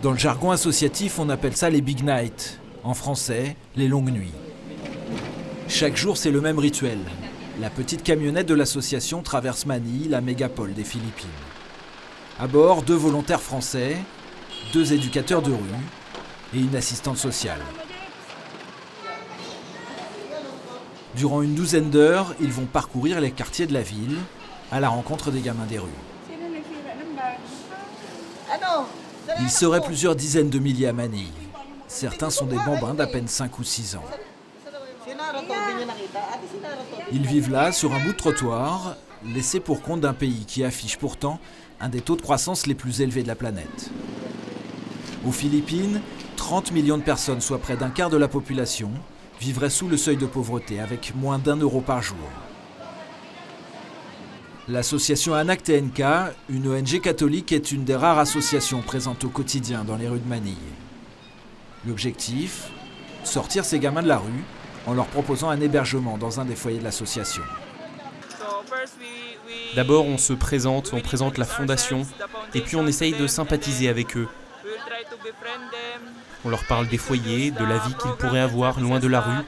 Dans le jargon associatif, on appelle ça les big nights. En français, les longues nuits. Chaque jour, c'est le même rituel. La petite camionnette de l'association traverse Manille, la mégapole des Philippines. À bord, 2 volontaires français, 2 éducateurs de rue et une assistante sociale. Durant une douzaine d'heures, ils vont parcourir les quartiers de la ville à la rencontre des gamins des rues. Il serait plusieurs dizaines de milliers à Manille. Certains sont des bambins d'à peine 5 ou 6 ans. Ils vivent là, sur un bout de trottoir, laissé pour compte d'un pays qui affiche pourtant un des taux de croissance les plus élevés de la planète. Aux Philippines, 30 millions de personnes, soit près d'un quart de la population, vivraient sous le seuil de pauvreté avec moins d'1 euro par jour. L'association Anak TNK, une ONG catholique, est une des rares associations présentes au quotidien dans les rues de Manille. L'objectif, sortir ces gamins de la rue en leur proposant un hébergement dans un des foyers de l'association. D'abord, on se présente, on présente la fondation, et puis on essaye de sympathiser avec eux. On leur parle des foyers, de la vie qu'ils pourraient avoir loin de la rue.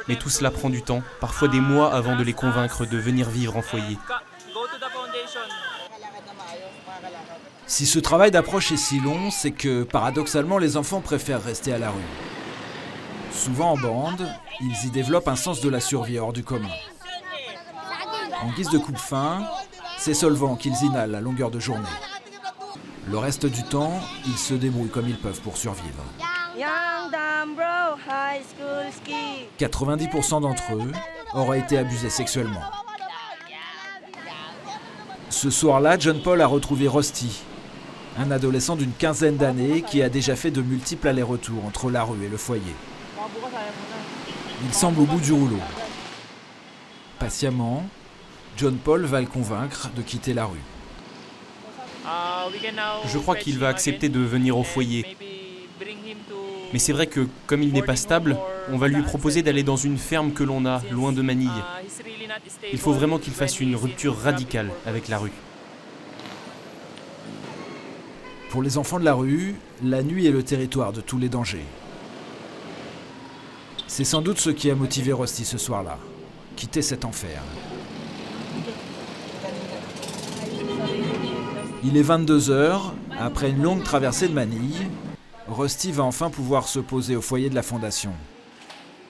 Mais tout cela prend du temps, parfois des mois avant de les convaincre de venir vivre en foyer. Si ce travail d'approche est si long, c'est que, paradoxalement, les enfants préfèrent rester à la rue. Souvent en bande, ils y développent un sens de la survie hors du commun. En guise de coupe-faim, ces solvants qu'ils inhalent à longueur de journée. Le reste du temps, ils se débrouillent comme ils peuvent pour survivre. 90% d'entre eux auraient été abusés sexuellement. Ce soir-là, John Paul a retrouvé Rusty, un adolescent d'une quinzaine d'années qui a déjà fait de multiples allers-retours entre la rue et le foyer. Il semble au bout du rouleau. Patiemment, John Paul va le convaincre de quitter la rue. Je crois qu'il va accepter de venir au foyer. Mais c'est vrai que, comme il n'est pas stable, on va lui proposer d'aller dans une ferme que l'on a, loin de Manille. Il faut vraiment qu'il fasse une rupture radicale avec la rue. Pour les enfants de la rue, la nuit est le territoire de tous les dangers. C'est sans doute ce qui a motivé Rusty ce soir-là, quitter cet enfer. Il est 22h, après une longue traversée de Manille, Rusty va enfin pouvoir se poser au foyer de la Fondation.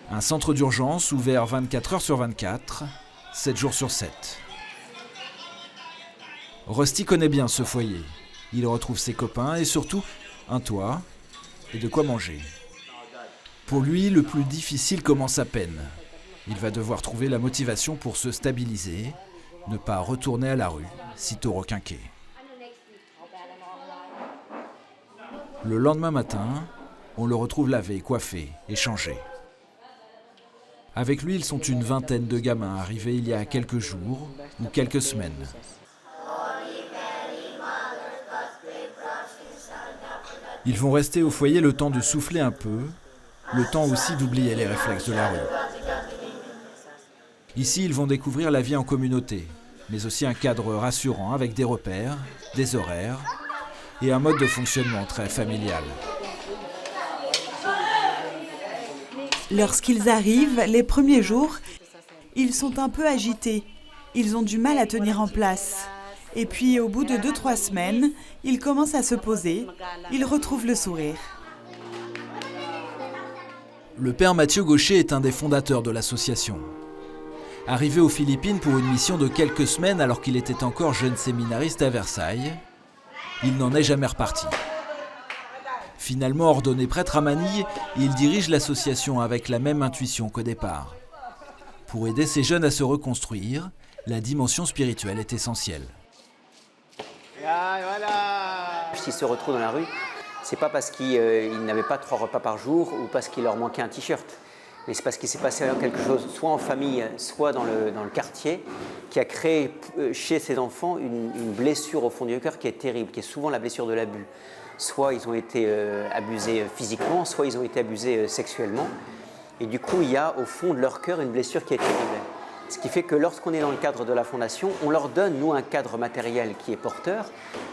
Un centre d'urgence ouvert 24 heures sur 24, 7 jours sur 7. Rusty connaît bien ce foyer. Il retrouve ses copains et surtout un toit et de quoi manger. Pour lui, le plus difficile commence à peine. Il va devoir trouver la motivation pour se stabiliser, ne pas retourner à la rue, sitôt requinqué. Le lendemain matin, on le retrouve lavé, coiffé et changé. Avec lui, ils sont une vingtaine de gamins arrivés il y a quelques jours ou quelques semaines. Ils vont rester au foyer le temps de souffler un peu, le temps aussi d'oublier les réflexes de la rue. Ici, ils vont découvrir la vie en communauté, mais aussi un cadre rassurant avec des repères, des horaires et un mode de fonctionnement très familial. Lorsqu'ils arrivent, les premiers jours, ils sont un peu agités. Ils ont du mal à tenir en place. Et puis, au bout de 2-3 semaines, ils commencent à se poser. Ils retrouvent le sourire. Le père Mathieu Gaucher est un des fondateurs de l'association. Arrivé aux Philippines pour une mission de quelques semaines alors qu'il était encore jeune séminariste à Versailles, il n'en est jamais reparti. Finalement ordonné prêtre à Manille, il dirige l'association avec la même intuition qu'au départ. Pour aider ces jeunes à se reconstruire, la dimension spirituelle est essentielle. S'ils se retrouvent dans la rue, c'est pas parce qu'ils n'avaient pas 3 repas par jour ou parce qu'il leur manquait un t-shirt. Mais c'est parce qu'il s'est passé quelque chose, soit en famille, soit dans le quartier, qui a créé chez ces enfants une blessure au fond du cœur qui est terrible, qui est souvent la blessure de l'abus. Soit ils ont été abusés physiquement, soit ils ont été abusés sexuellement. Et du coup, il y a au fond de leur cœur une blessure qui est terrible. Ce qui fait que lorsqu'on est dans le cadre de la fondation, on leur donne, nous, un cadre matériel qui est porteur,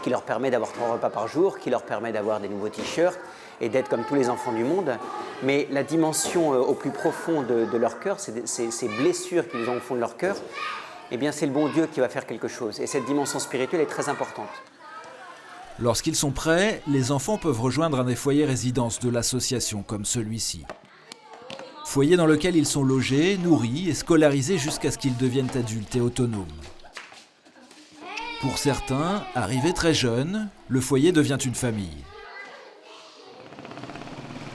qui leur permet d'avoir 3 repas par jour, qui leur permet d'avoir des nouveaux t-shirts et d'être comme tous les enfants du monde. Mais la dimension au plus profond de leur cœur, ces blessures qu'ils ont au fond de leur cœur, eh bien, c'est le bon Dieu qui va faire quelque chose. Et cette dimension spirituelle est très importante. Lorsqu'ils sont prêts, les enfants peuvent rejoindre un des foyers résidences de l'association, comme celui-ci. Foyer dans lequel ils sont logés, nourris et scolarisés jusqu'à ce qu'ils deviennent adultes et autonomes. Pour certains, arrivés très jeunes, le foyer devient une famille.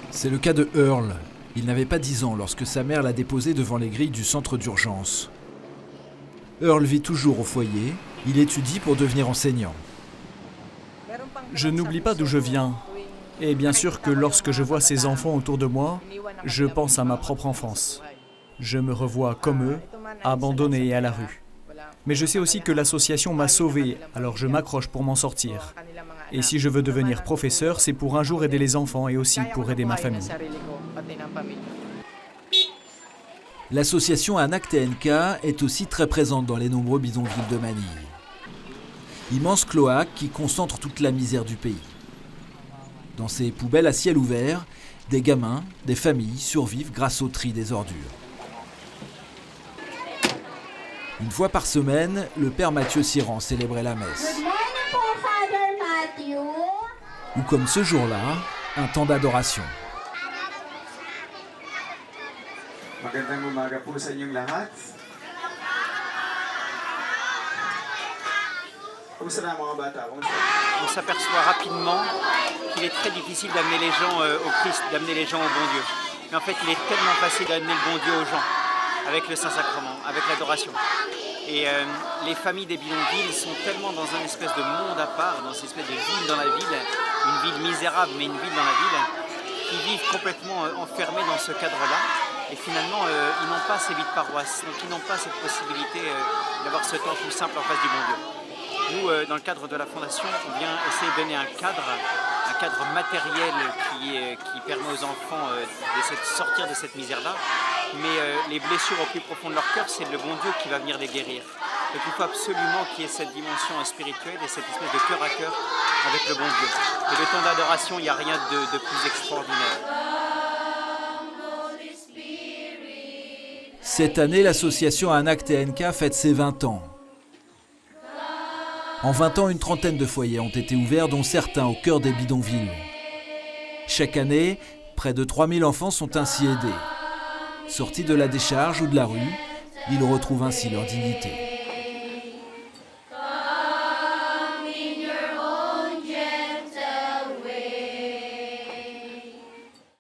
C'est le cas de Earl. Il n'avait pas 10 ans lorsque sa mère l'a déposé devant les grilles du centre d'urgence. Earl vit toujours au foyer. Il étudie pour devenir enseignant. Je n'oublie pas d'où je viens. Et bien sûr que lorsque je vois ces enfants autour de moi, je pense à ma propre enfance. Je me revois comme eux, abandonnés et à la rue. Mais je sais aussi que l'association m'a sauvé, alors je m'accroche pour m'en sortir. Et si je veux devenir professeur, c'est pour un jour aider les enfants et aussi pour aider ma famille. L'association Anak TNK est aussi très présente dans les nombreux bidonvilles de Manille. Immense cloaque qui concentre toute la misère du pays. Dans ces poubelles à ciel ouvert, des gamins, des familles survivent grâce au tri des ordures. Une fois par semaine, le père Mathieu s'y rend célébrer la messe. Ou comme ce jour-là, un temps d'adoration. Magandang umaga po sa inyong lahat. On s'aperçoit rapidement qu'il est très difficile d'amener les gens au Christ, d'amener les gens au bon Dieu. Mais en fait, il est tellement facile d'amener le bon Dieu aux gens, avec le Saint-Sacrement, avec l'adoration. Et les familles des bidonvilles sont tellement dans une espèce de monde à part, dans une espèce de ville dans la ville, une ville misérable, mais une ville dans la ville, qui vivent complètement enfermés dans ce cadre-là. Et finalement, ils n'ont pas ces vies de paroisse, donc ils n'ont pas cette possibilité d'avoir ce temps tout simple en face du bon Dieu. Nous, dans le cadre de la Fondation, on vient essayer de donner un cadre matériel qui permet aux enfants de sortir de cette misère-là. Mais les blessures au plus profond de leur cœur, c'est le bon Dieu qui va venir les guérir. Donc il faut absolument qu'il y ait cette dimension spirituelle et cette espèce de cœur à cœur avec le bon Dieu. Et le temps d'adoration, il n'y a rien de plus extraordinaire. Cette année, l'association Anak TNK fête ses 20 ans. En 20 ans, une trentaine de foyers ont été ouverts, dont certains au cœur des bidonvilles. Chaque année, près de 3000 enfants sont ainsi aidés. Sortis de la décharge ou de la rue, ils retrouvent ainsi leur dignité.